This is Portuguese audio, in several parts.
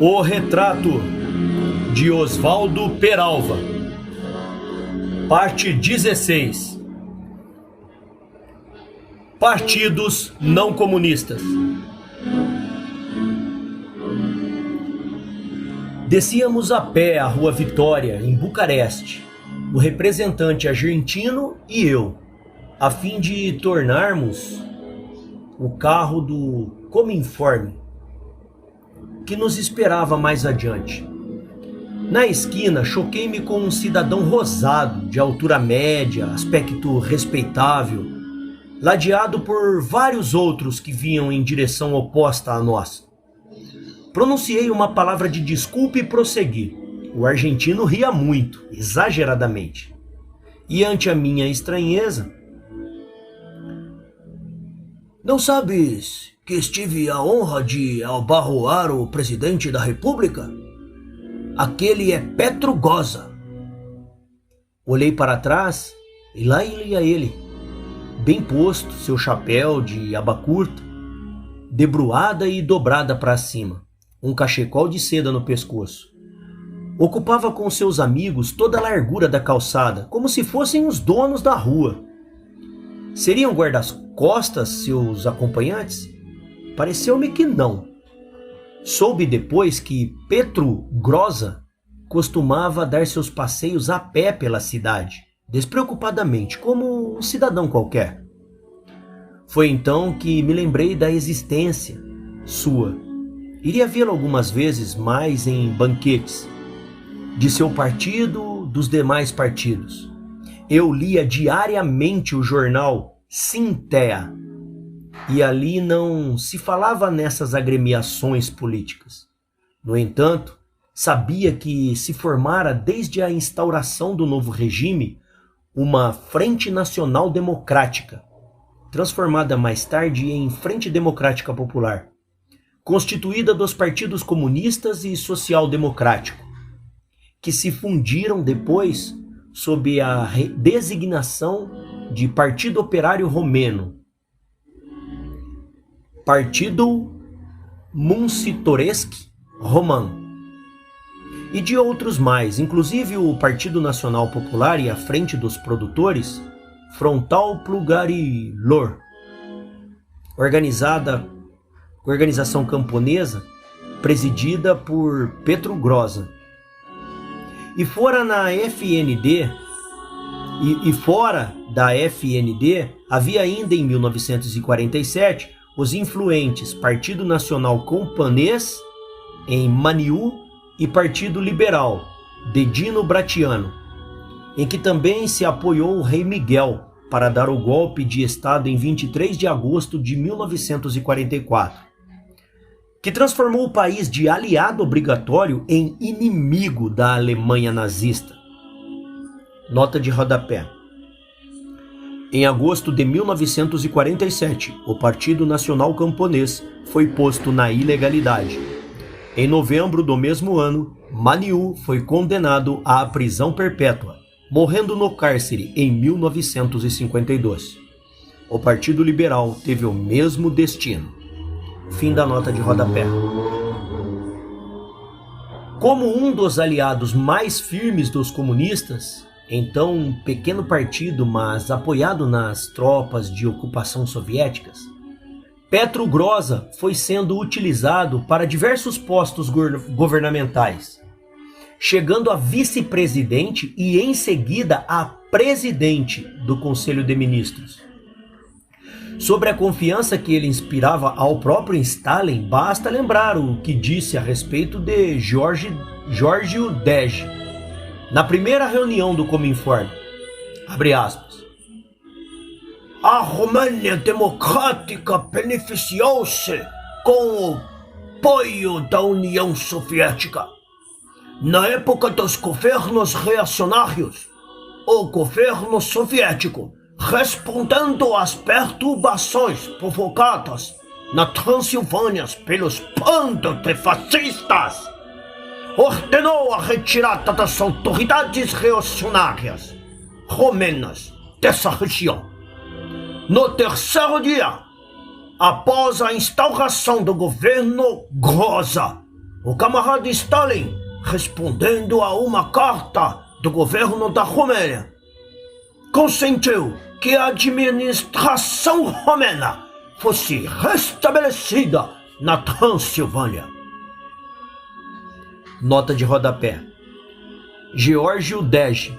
O retrato de Oswaldo Peralva, parte 16. Partidos não comunistas. Descíamos a pé a Rua Vitória, em Bucareste, o representante argentino e eu, a fim de tornarmos o carro do Cominforme, que nos esperava mais adiante. Na esquina, choquei-me com um cidadão rosado, de altura média, aspecto respeitável, ladeado por vários outros que vinham em direção oposta à nossa. Pronunciei uma palavra de desculpa e prossegui. O argentino ria muito, exageradamente. E ante a minha estranheza: "Não sabes que estive a honra de albarroar o presidente da República? Aquele é Petro Goza." Olhei para trás e lá ia ele, bem posto, seu chapéu de aba curta, debruada e dobrada para cima, um cachecol de seda no pescoço. Ocupava com seus amigos toda a largura da calçada, como se fossem os donos da rua. Seriam guarda-costas seus acompanhantes? Pareceu-me que não. Soube depois que Petro Groza costumava dar seus passeios a pé pela cidade, despreocupadamente, como um cidadão qualquer. Foi então que me lembrei da existência sua. Iria vê-lo algumas vezes mais em banquetes, de seu partido, dos demais partidos. Eu lia diariamente o jornal Sintea, e ali não se falava nessas agremiações políticas. No entanto, sabia que se formara desde a instauração do novo regime uma Frente Nacional Democrática, transformada mais tarde em Frente Democrática Popular, constituída dos partidos comunistas e social-democrático, que se fundiram depois sob a designação de Partido Operário Romeno, Partido Muncitoresque Roman, e de outros mais, inclusive o Partido Nacional Popular e a Frente dos Produtores, Frontal Plugarilor, organização camponesa presidida por Petro Groza. E fora da FND, havia ainda em 1947 os influentes Partido Nacional Camponês em Maniú e Partido Liberal de Dino Bratiano, em que também se apoiou o rei Miguel para dar o golpe de Estado em 23 de agosto de 1944, que transformou o país de aliado obrigatório em inimigo da Alemanha nazista. Nota de rodapé. Em agosto de 1947, o Partido Nacional Camponês foi posto na ilegalidade. Em novembro do mesmo ano, Maniú foi condenado à prisão perpétua, morrendo no cárcere em 1952. O Partido Liberal teve o mesmo destino. Fim da nota de rodapé. Como um dos aliados mais firmes dos comunistas, então um pequeno partido, mas apoiado nas tropas de ocupação soviéticas, Petro Groza foi sendo utilizado para diversos postos governamentais, chegando a vice-presidente e em seguida a presidente do Conselho de Ministros. Sobre a confiança que ele inspirava ao próprio Stalin, basta lembrar o que disse a respeito de Geórgio Dej, na primeira reunião do Cominforme, abre aspas: "A Romênia Democrática beneficiou-se com o apoio da União Soviética. Na época dos governos reacionários, o governo soviético, respondendo às perturbações provocadas na Transilvânia pelos bandos de fascistas, ordenou a retirada das autoridades reacionárias romenas dessa região. No terceiro dia, após a instauração do governo Groza, o camarada Stalin, respondendo a uma carta do governo da Romênia, consentiu que a administração romena fosse restabelecida na Transilvânia. Nota de rodapé. Geórgio Dege.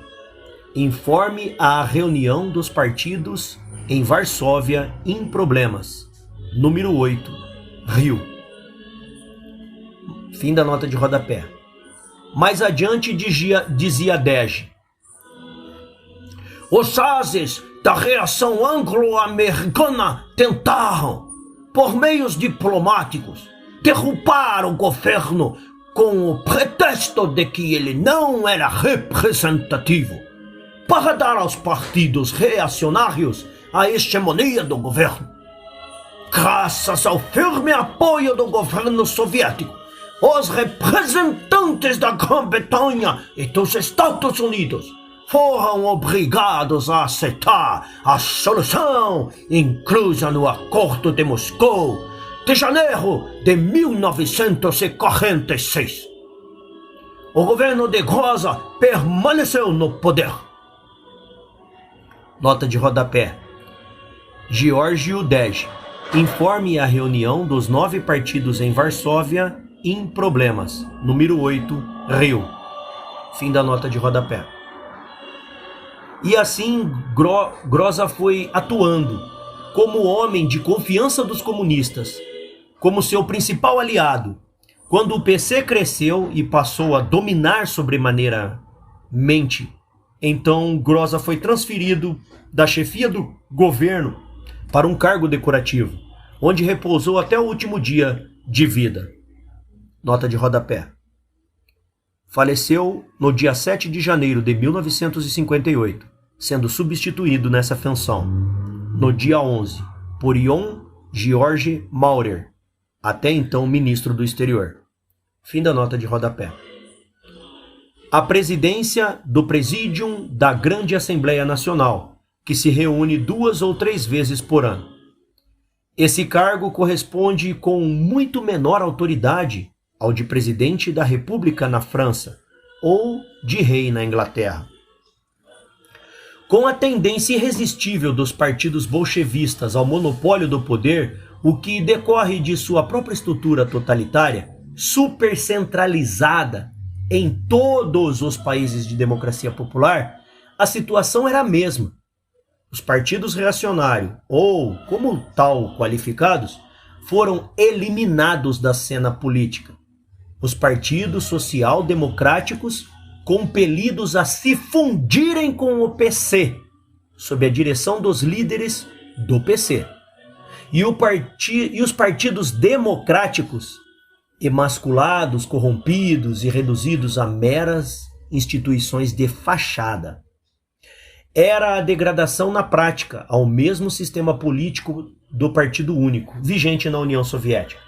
Informe a reunião dos partidos em Varsóvia em problemas. Número 8, Rio. Fim da nota de rodapé. Mais adiante dizia Dege: os ases da reação anglo-americana tentaram, por meios diplomáticos, derrubar o governo com o pretexto de que ele não era representativo, para dar aos partidos reacionários a hegemonia do governo. Graças ao firme apoio do governo soviético, os representantes da Grã-Bretanha e dos Estados Unidos foram obrigados a aceitar a solução inclusa no Acordo de Moscou de janeiro de 1946. O governo de Groza permaneceu no poder. Nota de rodapé. Geórgio Dege. Informe a reunião dos 9 partidos em Varsóvia em problemas. Número 8, Rio. Fim da nota de rodapé. E assim Groza foi atuando como homem de confiança dos comunistas, como seu principal aliado. Quando o PC cresceu e passou a dominar sobremaneiramente, então Groza foi transferido da chefia do governo para um cargo decorativo, onde repousou até o último dia de vida. Nota de rodapé. Faleceu no dia 7 de janeiro de 1958, sendo substituído nessa função, no dia 11, por Ion George Maurer, até então ministro do exterior. Fim da nota de rodapé. A presidência do Presídium da Grande Assembleia Nacional, que se reúne 2 ou 3 vezes por ano. Esse cargo corresponde com muito menor autoridade ao de presidente da República na França ou de rei na Inglaterra. Com a tendência irresistível dos partidos bolchevistas ao monopólio do poder, o que decorre de sua própria estrutura totalitária, supercentralizada em todos os países de democracia popular, a situação era a mesma. Os partidos reacionários, ou como tal qualificados, foram eliminados da cena política. Os partidos social-democráticos, compelidos a se fundirem com o PC, sob a direção dos líderes do PC. E os partidos democráticos, emasculados, corrompidos e reduzidos a meras instituições de fachada. Era a degradação na prática ao mesmo sistema político do Partido Único, vigente na União Soviética.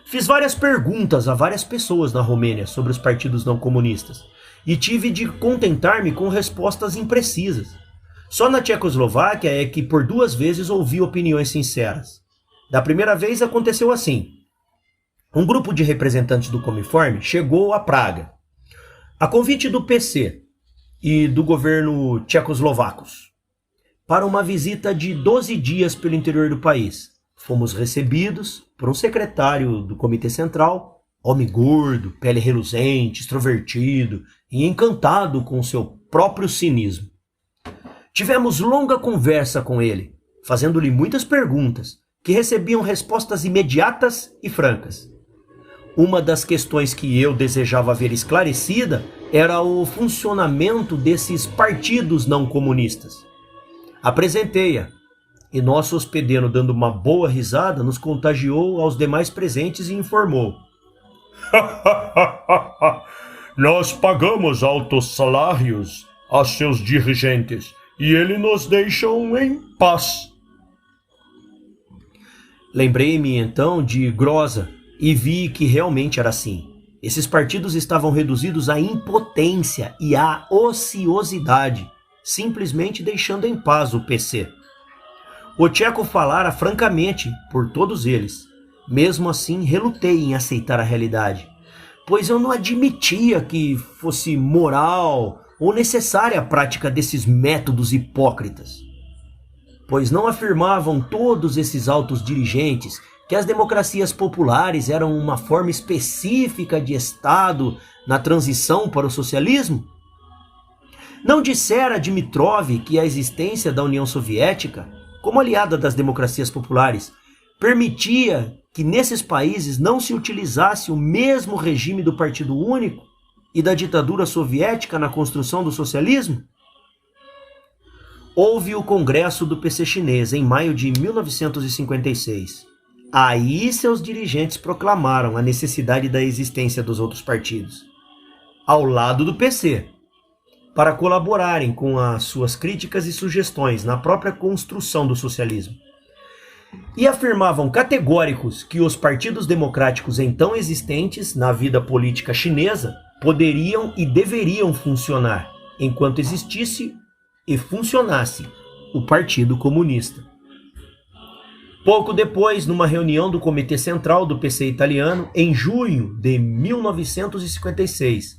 Fiz várias perguntas a várias pessoas na Romênia sobre os partidos não comunistas e tive de contentar-me com respostas imprecisas. Só na Tchecoslováquia é que por 2 vezes ouvi opiniões sinceras. Da primeira vez aconteceu assim. Um grupo de representantes do Comiforme chegou a Praga, a convite do PC e do governo tchecoslovacos, para uma visita de 12 dias pelo interior do país. Fomos recebidos por um secretário do Comitê Central, homem gordo, pele reluzente, extrovertido e encantado com seu próprio cinismo. Tivemos longa conversa com ele, fazendo-lhe muitas perguntas, que recebiam respostas imediatas e francas. Uma das questões que eu desejava ver esclarecida era o funcionamento desses partidos não comunistas. Apresentei-a, e nosso hospedeiro, dando uma boa risada, nos contagiou aos demais presentes e informou: nós pagamos altos salários a seus dirigentes e eles nos deixam em paz. Lembrei-me então de Groza e vi que realmente era assim. Esses partidos estavam reduzidos à impotência e à ociosidade, simplesmente deixando em paz o PC. O tcheco falara francamente por todos eles. Mesmo assim, relutei em aceitar a realidade. pois eu não admitia que fosse moral ou necessária a prática desses métodos hipócritas, pois não afirmavam todos esses altos dirigentes que as democracias populares eram uma forma específica de Estado na transição para o socialismo? Não dissera Dimitrov que a existência da União Soviética, como aliada das democracias populares, permitia que nesses países não se utilizasse o mesmo regime do Partido Único e da ditadura soviética na construção do socialismo? Houve o Congresso do PC chinês em maio de 1956. Aí seus dirigentes proclamaram a necessidade da existência dos outros partidos, ao lado do PC, para colaborarem com as suas críticas e sugestões na própria construção do socialismo. E afirmavam categóricos que os partidos democráticos então existentes na vida política chinesa poderiam e deveriam funcionar enquanto existisse e funcionasse o Partido Comunista. Pouco depois, numa reunião do Comitê Central do PC italiano, em junho de 1956,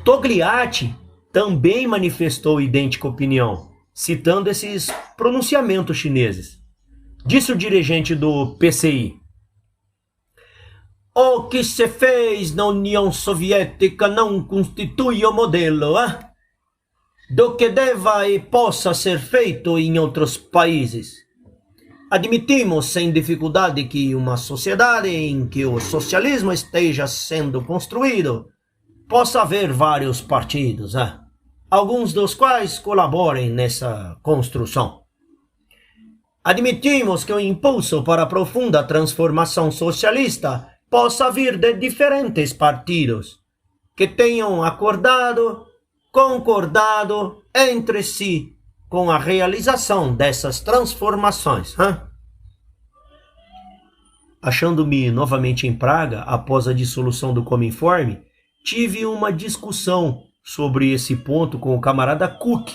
Togliatti também manifestou idêntica opinião, citando esses pronunciamentos chineses. Disse o dirigente do PCI: "O que se fez na União Soviética não constitui o modelo, do que deva e possa ser feito em outros países. Admitimos sem dificuldade que uma sociedade em que o socialismo esteja sendo construído possa haver vários partidos, alguns dos quais colaborem nessa construção. Admitimos que o impulso para a profunda transformação socialista possa vir de diferentes partidos que tenham concordado entre si com a realização dessas transformações." Achando-me novamente em Praga, após a dissolução do Cominform, tive uma discussão sobre esse ponto com o camarada Cook,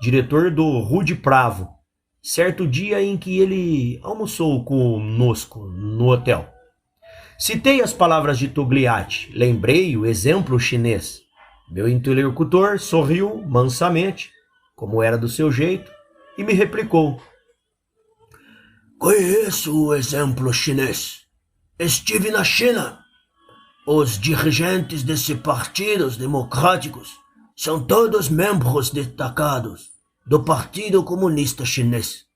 diretor do Rude Pravo, certo dia em que ele almoçou conosco no hotel. Citei as palavras de Togliatti, lembrei o exemplo chinês. Meu interlocutor sorriu mansamente, como era do seu jeito, e me replicou: "Conheço o exemplo chinês. Estive na China. Os dirigentes desses partidos democráticos são todos membros destacados do Partido Comunista Chinês."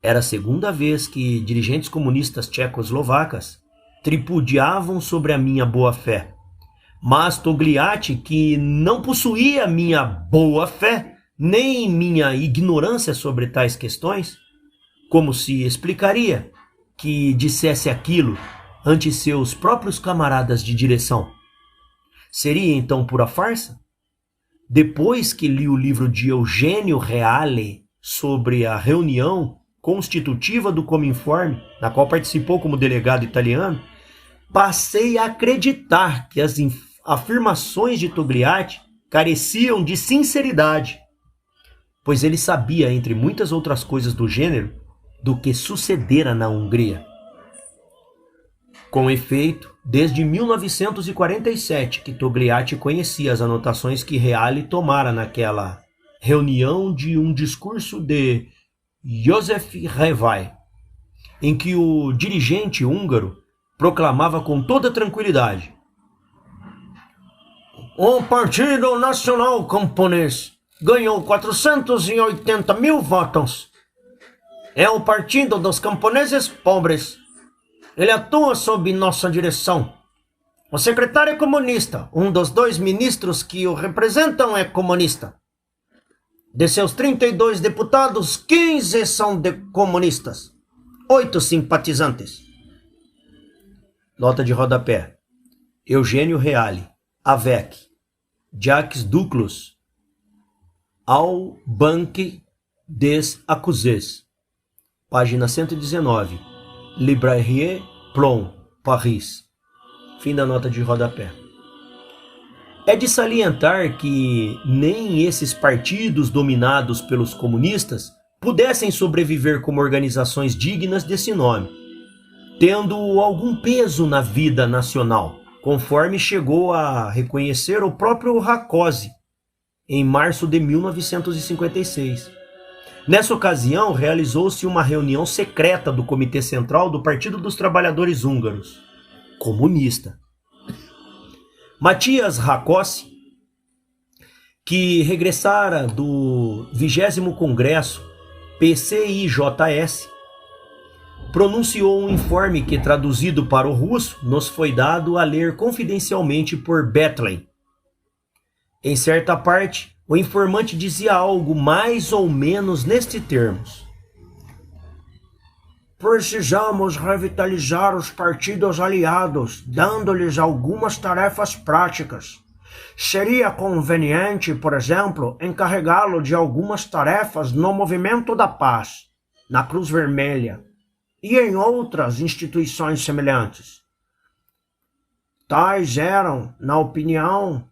Era a segunda vez que dirigentes comunistas tchecoslovacas tripudiavam sobre a minha boa-fé. Mas Togliatti, que não possuía minha boa-fé, nem minha ignorância sobre tais questões, como se explicaria que dissesse aquilo ante seus próprios camaradas de direção? Seria então pura farsa? Depois que li o livro de Eugênio Reale sobre a reunião constitutiva do Cominform, na qual participou como delegado italiano, passei a acreditar que as afirmações de Togliatti careciam de sinceridade, pois ele sabia, entre muitas outras coisas do gênero, do que sucedera na Hungria. Com efeito, desde 1947 que Togliatti conhecia as anotações que Reale tomara naquela reunião de um discurso de József Révai, em que o dirigente húngaro proclamava com toda tranquilidade: "O Partido Nacional Camponês ganhou 480 mil votos. É o partido dos camponeses pobres. Ele atua sob nossa direção. O secretário é comunista. Um dos 2 ministros que o representam é comunista. De seus 32 deputados, 15 são comunistas. 8 simpatizantes." Nota de rodapé: Eugênio Reale, avec Jacques Duclos, au Banque des Accusés, página 119, Librairie Plon, Paris. Fim da nota de rodapé. É de salientar que nem esses partidos dominados pelos comunistas pudessem sobreviver como organizações dignas desse nome, tendo algum peso na vida nacional, conforme chegou a reconhecer o próprio Rákosi em março de 1956. Nessa ocasião, realizou-se uma reunião secreta do Comitê Central do Partido dos Trabalhadores Húngaros, comunista. Matías Rákosi, que regressara do 20º Congresso PCIJS, pronunciou um informe que, traduzido para o russo, nos foi dado a ler confidencialmente por Bethlen. Em certa parte, o informante dizia algo mais ou menos nestes termos: precisamos revitalizar os partidos aliados, dando-lhes algumas tarefas práticas. Seria conveniente, por exemplo, encarregá-lo de algumas tarefas no Movimento da Paz, na Cruz Vermelha e em outras instituições semelhantes. Tais eram, na opinião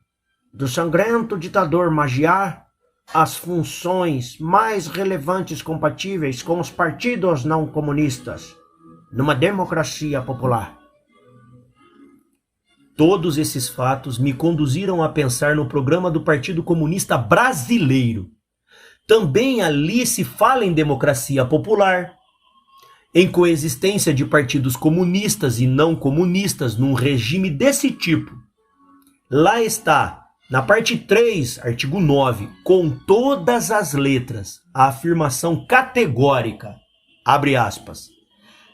do sangrento ditador Magyar, as funções mais relevantes compatíveis com os partidos não comunistas numa democracia popular. Todos esses fatos me conduziram a pensar no programa do Partido Comunista Brasileiro. Também ali se fala em democracia popular, em coexistência de partidos comunistas e não comunistas num regime desse tipo. Lá está, na parte 3, artigo 9, com todas as letras, a afirmação categórica, abre aspas,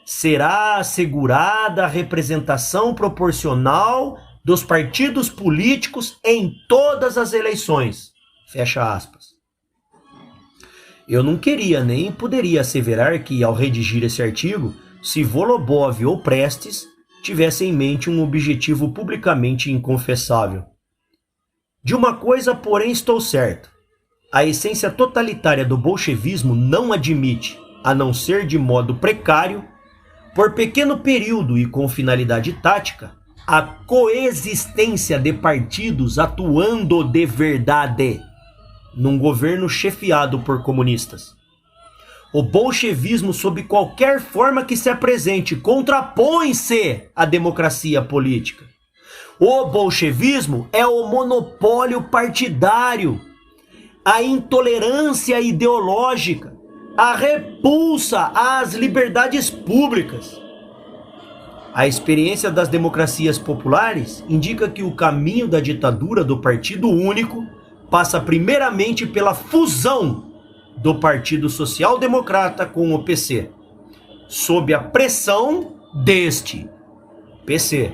será assegurada a representação proporcional dos partidos políticos em todas as eleições, fecha aspas. Eu não queria nem poderia asseverar que, ao redigir esse artigo, se Volobov ou Prestes tivesse em mente um objetivo publicamente inconfessável. De uma coisa, porém, estou certo. A essência totalitária do bolchevismo não admite, a não ser de modo precário, por pequeno período e com finalidade tática, a coexistência de partidos atuando de verdade num governo chefiado por comunistas. O bolchevismo, sob qualquer forma que se apresente, contrapõe-se à democracia política. O bolchevismo é o monopólio partidário, a intolerância ideológica, a repulsa às liberdades públicas. A experiência das democracias populares indica que o caminho da ditadura do Partido Único passa primeiramente pela fusão do Partido Social Democrata com o PC, sob a pressão deste PC,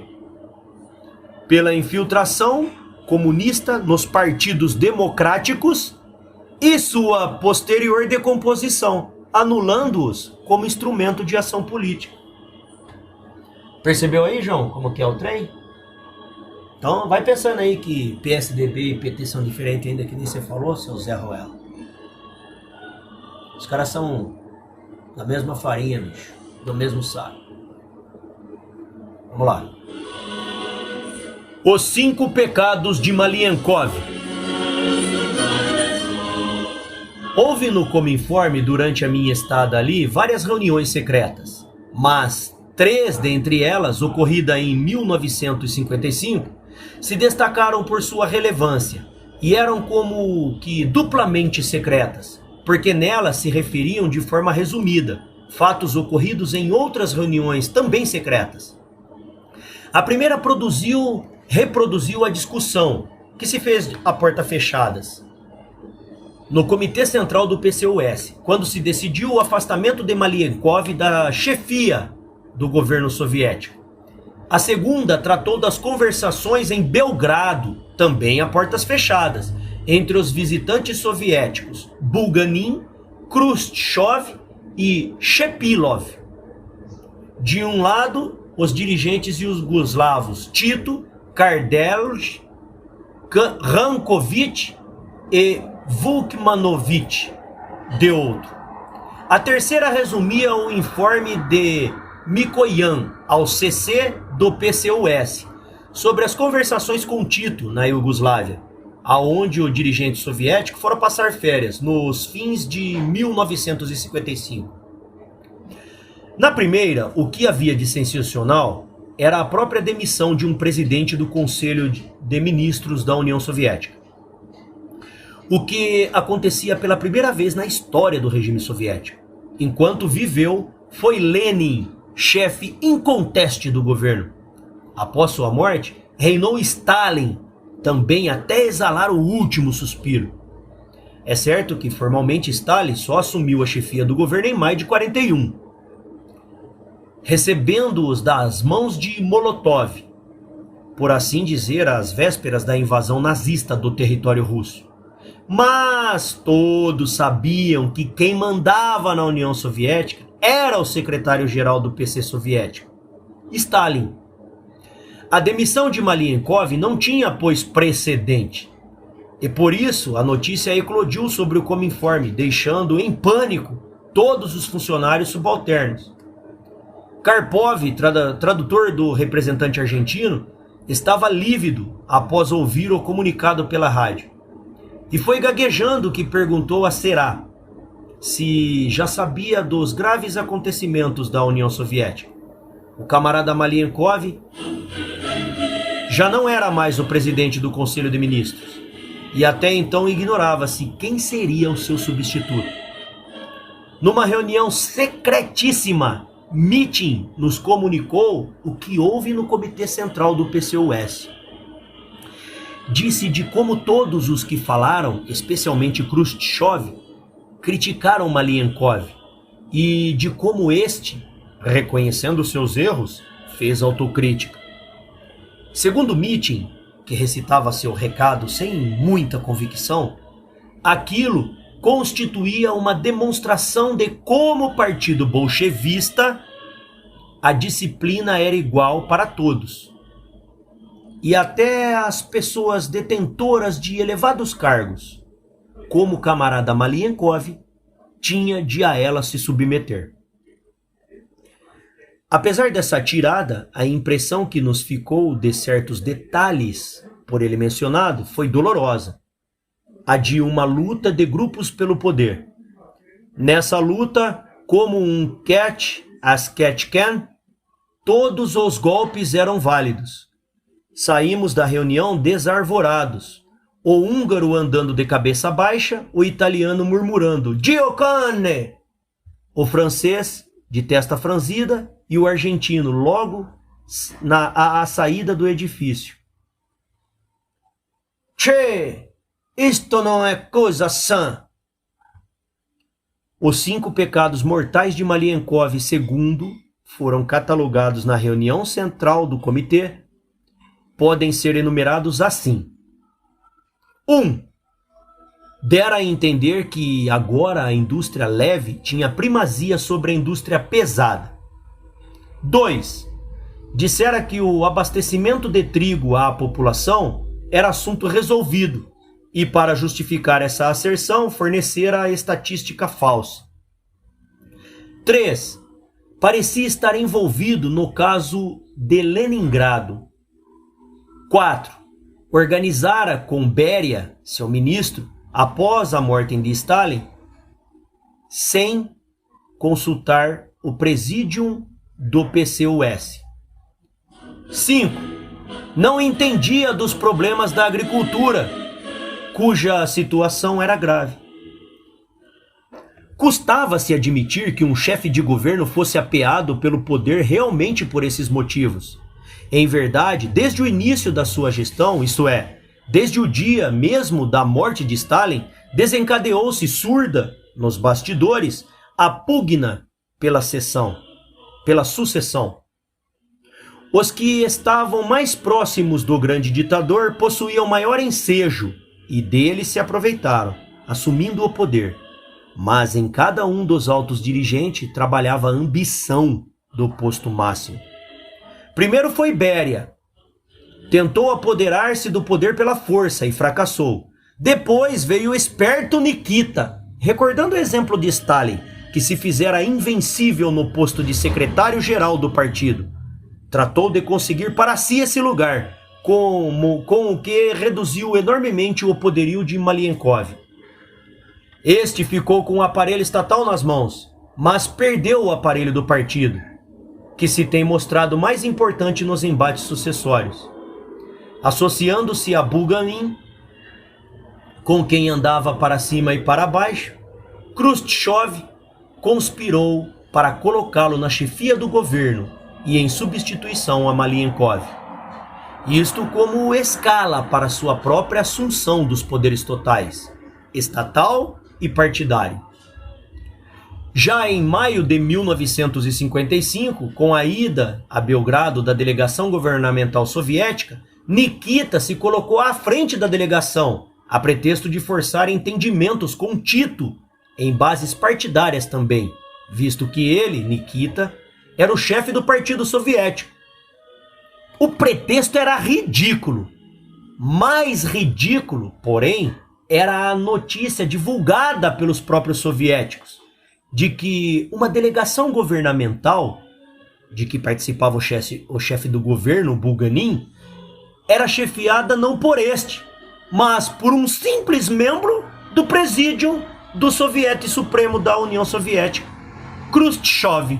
pela infiltração comunista nos partidos democráticos e sua posterior decomposição, anulando-os como instrumento de ação política. Percebeu aí, João, como que é o trem? Então vai pensando aí que PSDB e PT são diferentes ainda, que nem você falou, seu Zé Ruela. Os caras são da mesma farinha, bicho, do mesmo saco. Vamos lá. Os 5 pecados de Maliankov. Houve no Cominforme, durante a minha estada ali, várias reuniões secretas, mas 3 dentre elas, ocorridas em 1955, se destacaram por sua relevância e eram como que duplamente secretas, porque nelas se referiam de forma resumida fatos ocorridos em outras reuniões também secretas. A primeira reproduziu a discussão que se fez a portas fechadas no Comitê Central do PCUS, quando se decidiu o afastamento de Maliankov da chefia do governo soviético. A segunda tratou das conversações em Belgrado, também a portas fechadas, entre os visitantes soviéticos Bulganin, Khrushchev e Shepilov. De um lado, os dirigentes iugoslavos Tito, Kardelj, Rankovic e Vukmanovic, de outro. A terceira resumia o informe de Mikoyan ao CC do PCUS sobre as conversações com Tito na Iugoslávia, aonde o dirigente soviético fora passar férias nos fins de 1955. Na primeira, o que havia de sensacional era a própria demissão de um presidente do Conselho de Ministros da União Soviética. O que acontecia pela primeira vez na história do regime soviético. Enquanto viveu, foi Lenin, chefe inconteste do governo. Após sua morte, reinou Stalin, também até exalar o último suspiro. É certo que formalmente Stalin só assumiu a chefia do governo em maio de 41, recebendo-os das mãos de Molotov, por assim dizer, às vésperas da invasão nazista do território russo. Mas todos sabiam que quem mandava na União Soviética era o secretário-geral do PC soviético, Stalin. A demissão de Malenkov não tinha, pois, precedente. E por isso a notícia eclodiu sobre o Cominform, deixando em pânico todos os funcionários subalternos. Karpov, tradutor do representante argentino, estava lívido após ouvir o comunicado pela rádio. E foi gaguejando que perguntou a Será se já sabia dos graves acontecimentos da União Soviética. O camarada Malenkov já não era mais o presidente do Conselho de Ministros e até então ignorava-se quem seria o seu substituto. Numa reunião secretíssima, Mitin nos comunicou o que houve no Comitê Central do PCUS. Disse de como todos os que falaram, especialmente Khrushchev, criticaram Malenkov e de como este, reconhecendo seus erros, fez autocrítica. Segundo Mitin, que recitava seu recado sem muita convicção, aquilo constituía uma demonstração de como o partido bolchevista, a disciplina era igual para todos. E até as pessoas detentoras de elevados cargos, como o camarada Malenkov, tinha de a ela se submeter. Apesar dessa tirada, a impressão que nos ficou de certos detalhes por ele mencionado foi dolorosa. A de uma luta de grupos pelo poder. Nessa luta, como um catch as catch can, todos os golpes eram válidos. Saímos da reunião desarvorados. O húngaro andando de cabeça baixa, o italiano murmurando "Dio cane!", o francês de testa franzida e o argentino logo à saída do edifício. "Che, isto não é coisa sã!" Os 5 pecados mortais de Malenkov II foram catalogados na reunião central do comitê. Podem ser enumerados assim. 1. Dera a entender que agora a indústria leve tinha primazia sobre a indústria pesada. 2. Dissera que o abastecimento de trigo à população era assunto resolvido e, para justificar essa asserção, fornecera a estatística falsa. 3. Parecia estar envolvido no caso de Leningrado. 4. Organizara com Beria, seu ministro, após a morte de Stalin, sem consultar o Presidium do PCUS. 5. Não entendia dos problemas da agricultura, cuja situação era grave. Custava-se admitir que um chefe de governo fosse apeado pelo poder realmente por esses motivos. Em verdade, desde o início da sua gestão, isto é, desde o dia mesmo da morte de Stalin, desencadeou-se surda, nos bastidores, a pugna pela sucessão. Os que estavam mais próximos do grande ditador possuíam maior ensejo e dele se aproveitaram, assumindo o poder. Mas em cada um dos altos dirigentes trabalhava a ambição do posto máximo. Primeiro foi Beria. Tentou apoderar-se do poder pela força e fracassou. Depois veio o esperto Nikita, recordando o exemplo de Stalin, que se fizera invencível no posto de secretário-geral do partido. Tratou de conseguir para si esse lugar, com o que reduziu enormemente o poderio de Malenkov. Este ficou com o aparelho estatal nas mãos, mas perdeu o aparelho do partido. que se tem mostrado mais importante nos embates sucessórios. Associando-se a Bulganin, com quem andava para cima e para baixo, Khrushchev conspirou para colocá-lo na chefia do governo e em substituição a Malenkov. Isto como escala para sua própria assunção dos poderes totais, estatal e partidário. Já em maio de 1955, com a ida a Belgrado da delegação governamental soviética, Nikita se colocou à frente da delegação, a pretexto de forçar entendimentos com Tito, em bases partidárias também, visto que ele, Nikita, era o chefe do Partido Soviético. O pretexto era ridículo. Mais ridículo, porém, era a notícia divulgada pelos próprios soviéticos de que uma delegação governamental, de que participava o chefe do governo, Bulganin, era chefiada não por este, mas por um simples membro do presídio do Soviete Supremo da União Soviética, Khrushchev.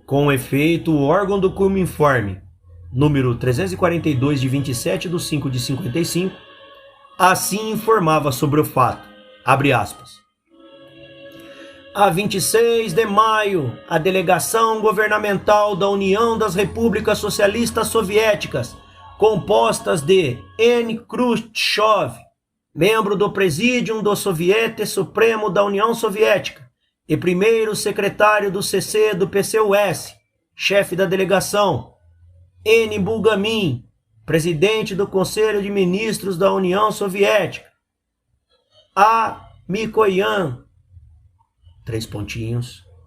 Com efeito, o órgão do Cominform, número 342 de 27 de 5 de 55, assim informava sobre o fato, abre aspas. A 26 de maio, a delegação governamental da União das Repúblicas Socialistas Soviéticas, compostas de N. Khrushchev, membro do Presídium do Soviete Supremo da União Soviética, e primeiro secretário do CC do PCUS, chefe da delegação, N. Bulganin, presidente do Conselho de Ministros da União Soviética, A. Mikoyan,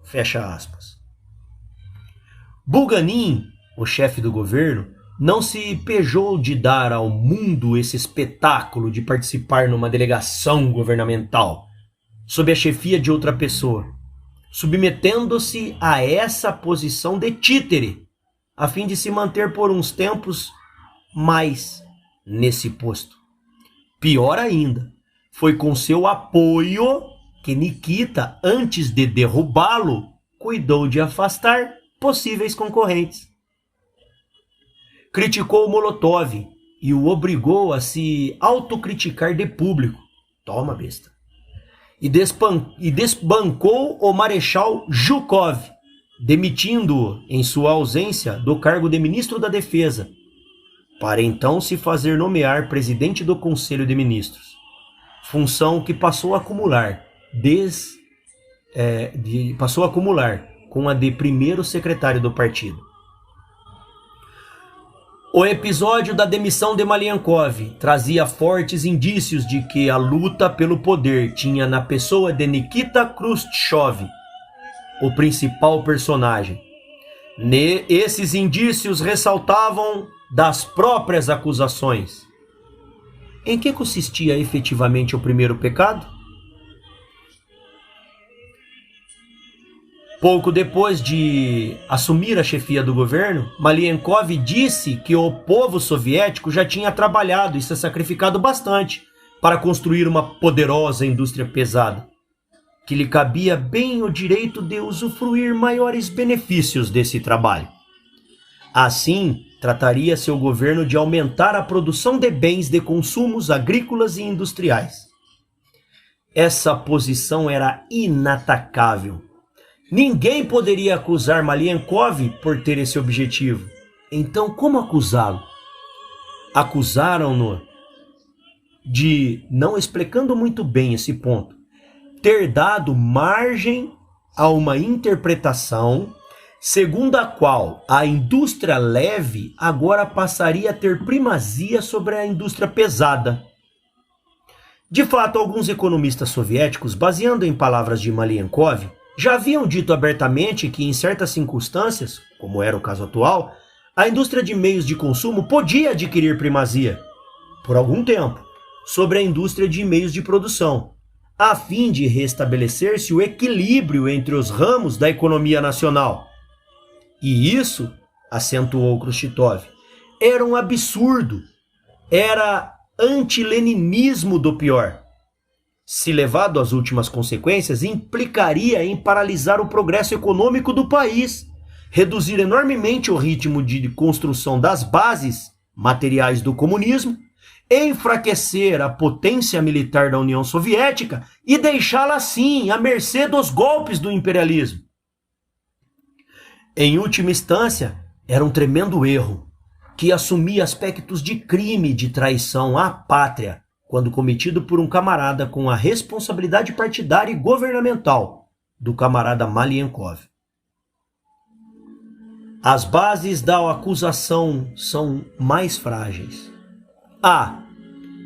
fecha aspas. Bulganin, o chefe do governo, não se pejou de dar ao mundo esse espetáculo de participar numa delegação governamental, sob a chefia de outra pessoa, submetendo-se a essa posição de títere, a fim de se manter por uns tempos mais nesse posto. Pior ainda, foi com seu apoio que Nikita, antes de derrubá-lo, cuidou de afastar possíveis concorrentes. Criticou Molotov e o obrigou a se autocriticar de público. Toma, besta. E desbancou o Marechal Zhukov, demitindo-o, em sua ausência, do cargo de ministro da Defesa, para então se fazer nomear presidente do Conselho de Ministros, função que passou a acumular com a de primeiro secretário do partido. O episódio da demissão de Malenkov trazia fortes indícios de que a luta pelo poder tinha na pessoa de Nikita Khrushchev o principal personagem. Esses indícios ressaltavam das próprias acusações. Em que consistia efetivamente o primeiro pecado? Pouco depois de assumir a chefia do governo, Malenkov disse que o povo soviético já tinha trabalhado e se sacrificado bastante para construir uma poderosa indústria pesada, que lhe cabia bem o direito de usufruir maiores benefícios desse trabalho. Assim, trataria seu governo de aumentar a produção de bens de consumos agrícolas e industriais. Essa posição era inatacável. Ninguém poderia acusar Malenkov por ter esse objetivo. Então, como acusá-lo? Acusaram-no de, não explicando muito bem esse ponto, ter dado margem a uma interpretação segundo a qual a indústria leve agora passaria a ter primazia sobre a indústria pesada. De fato, alguns economistas soviéticos, baseando em palavras de Malenkov, já haviam dito abertamente que, em certas circunstâncias, como era o caso atual, a indústria de meios de consumo podia adquirir primazia, por algum tempo, sobre a indústria de meios de produção, a fim de restabelecer-se o equilíbrio entre os ramos da economia nacional. E isso, acentuou Khrushchev, era um absurdo, era antileninismo do pior. Se levado às últimas consequências, implicaria em paralisar o progresso econômico do país, reduzir enormemente o ritmo de construção das bases materiais do comunismo, enfraquecer a potência militar da União Soviética e deixá-la assim à mercê dos golpes do imperialismo. Em última instância, era um tremendo erro que assumia aspectos de crime de traição à pátria quando cometido por um camarada com a responsabilidade partidária e governamental do camarada Malenkov. As bases da acusação são mais frágeis.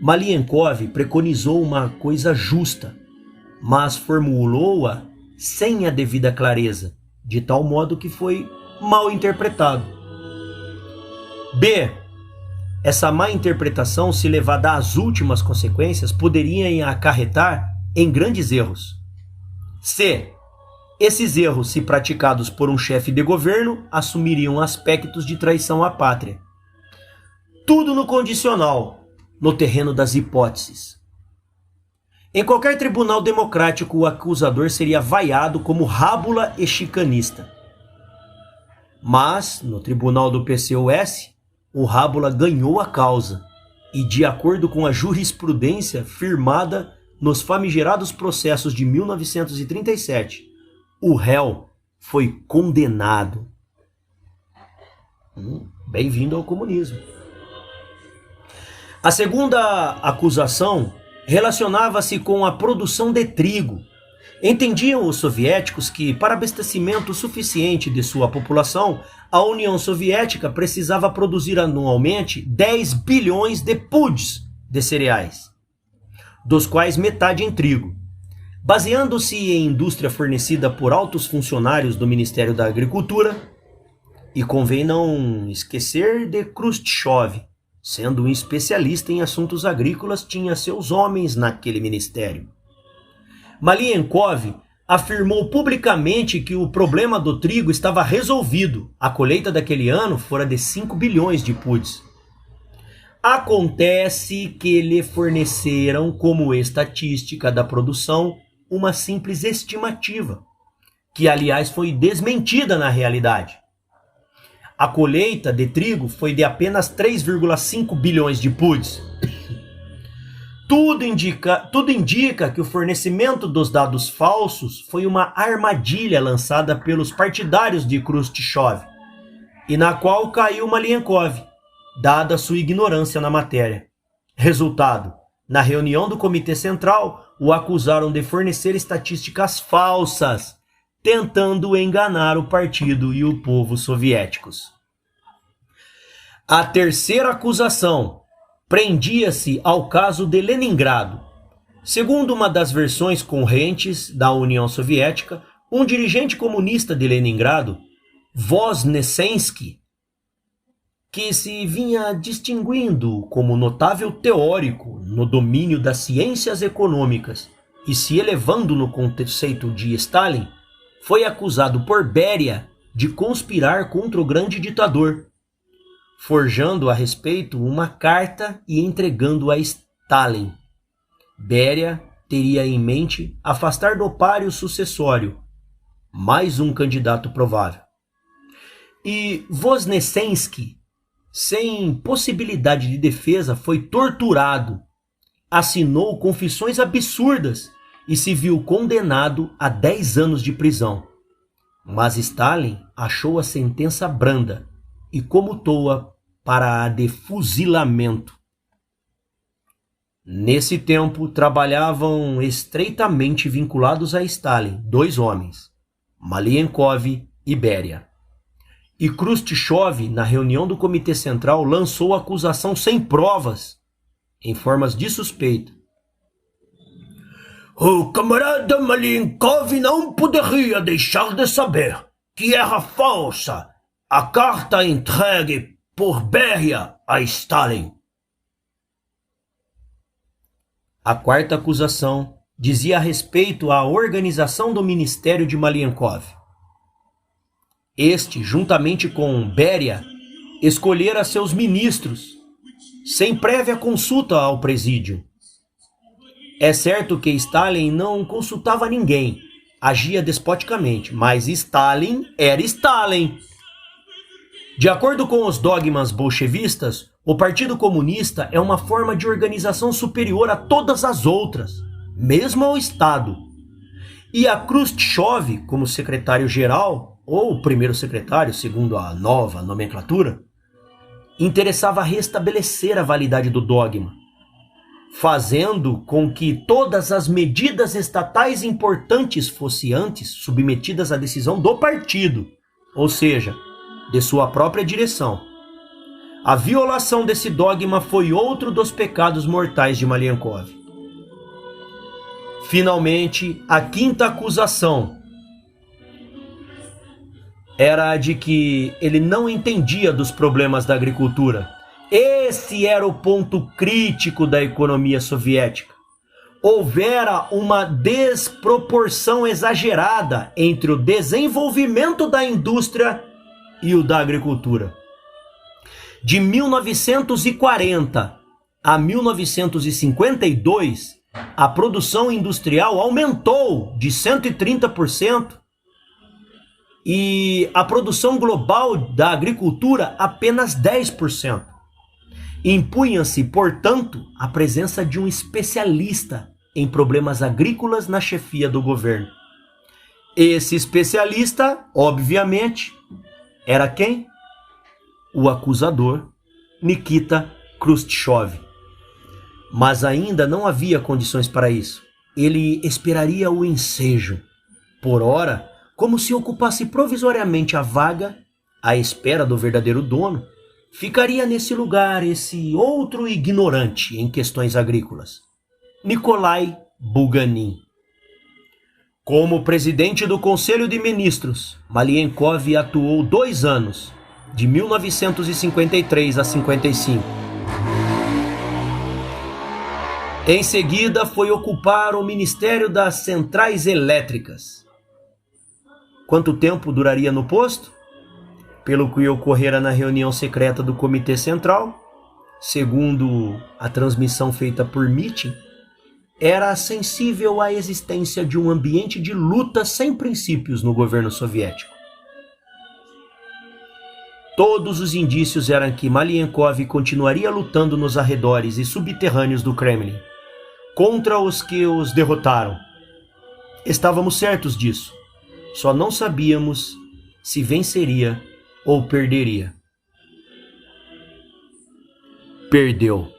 Malenkov preconizou uma coisa justa, mas formulou-a sem a devida clareza, de tal modo que foi mal interpretado. B. Essa má interpretação, se levada às últimas consequências, poderia acarretar em grandes erros. C. Esses erros, se praticados por um chefe de governo, assumiriam aspectos de traição à pátria. Tudo no condicional, no terreno das hipóteses. Em qualquer tribunal democrático, o acusador seria vaiado como rábula e chicanista. Mas, no tribunal do PCOS, o rábula ganhou a causa e, de acordo com a jurisprudência firmada nos famigerados processos de 1937, o réu foi condenado. Bem-vindo ao comunismo. A segunda acusação relacionava-se com a produção de trigo. Entendiam os soviéticos que, para abastecimento suficiente de sua população, a União Soviética precisava produzir anualmente 10 bilhões de puds de cereais, dos quais metade em trigo. Baseando-se em indústria fornecida por altos funcionários do Ministério da Agricultura, e convém não esquecer de Khrushchev, sendo um especialista em assuntos agrícolas, tinha seus homens naquele ministério. Malenkov afirmou publicamente que o problema do trigo estava resolvido. A colheita daquele ano fora de 5 bilhões de puds. Acontece que lhe forneceram como estatística da produção uma simples estimativa, que aliás foi desmentida na realidade. A colheita de trigo foi de apenas 3,5 bilhões de puds. Tudo indica que o fornecimento dos dados falsos foi uma armadilha lançada pelos partidários de Khrushchev, e na qual caiu Malenkov, dada sua ignorância na matéria. Resultado: na reunião do Comitê Central, o acusaram de fornecer estatísticas falsas, tentando enganar o partido e o povo soviéticos. A terceira acusação prendia-se ao caso de Leningrado. Segundo uma das versões correntes da União Soviética, um dirigente comunista de Leningrado, Voznesensky, que se vinha distinguindo como notável teórico no domínio das ciências econômicas e se elevando no conceito de Stalin, foi acusado por Beria de conspirar contra o grande ditador, forjando a respeito uma carta e entregando a Stalin. Beria teria em mente afastar do páreo sucessório mais um candidato provável. E Voznesensky, sem possibilidade de defesa, foi torturado, assinou confissões absurdas e se viu condenado a 10 anos de prisão. Mas Stalin achou a sentença branda e comutou-a para a de fuzilamento. Nesse tempo, trabalhavam estreitamente vinculados a Stalin 2 homens, Malenkov e Beria. E Khrushchev, na reunião do Comitê Central, lançou acusação sem provas, em formas de suspeita. O camarada Malenkov não poderia deixar de saber que era falsa a carta entregue por Beria a Stalin. A quarta acusação dizia respeito à organização do ministério de Malenkov. Este, juntamente com Beria, escolhera seus ministros, sem prévia consulta ao presídio. É certo que Stalin não consultava ninguém, agia despoticamente, mas Stalin era Stalin, De acordo com os dogmas bolchevistas, o Partido Comunista é uma forma de organização superior a todas as outras, mesmo ao Estado. E a Khrushchev, como secretário-geral, ou primeiro secretário, segundo a nova nomenclatura, interessava restabelecer a validade do dogma, fazendo com que todas as medidas estatais importantes fossem antes submetidas à decisão do partido, ou seja, de sua própria direção. A violação desse dogma foi outro dos pecados mortais de Malenkov. Finalmente, a quinta acusação era a de que ele não entendia dos problemas da agricultura. Esse era o ponto crítico da economia soviética. Houvera uma desproporção exagerada entre o desenvolvimento da indústria e o da agricultura. De 1940 a 1952, a produção industrial aumentou de 130% e a produção global da agricultura apenas 10%. Impunha-se, portanto, a presença de um especialista em problemas agrícolas na chefia do governo. Esse especialista, obviamente, era quem? O acusador, Nikita Khrushchev. Mas ainda não havia condições para isso. Ele esperaria o ensejo. Por ora, como se ocupasse provisoriamente a vaga, à espera do verdadeiro dono, ficaria nesse lugar esse outro ignorante em questões agrícolas, Nikolai Bulganin. Como presidente do Conselho de Ministros, Malenkov atuou 2 anos, de 1953 a 55. Em seguida, foi ocupar o Ministério das Centrais Elétricas. Quanto tempo duraria no posto? Pelo que ocorrera na reunião secreta do Comitê Central, segundo a transmissão feita por Mitin, era sensível à existência de um ambiente de luta sem princípios no governo soviético. Todos os indícios eram que Malenkov continuaria lutando nos arredores e subterrâneos do Kremlin, contra os que os derrotaram. Estávamos certos disso, só não sabíamos se venceria ou perderia. Perdeu.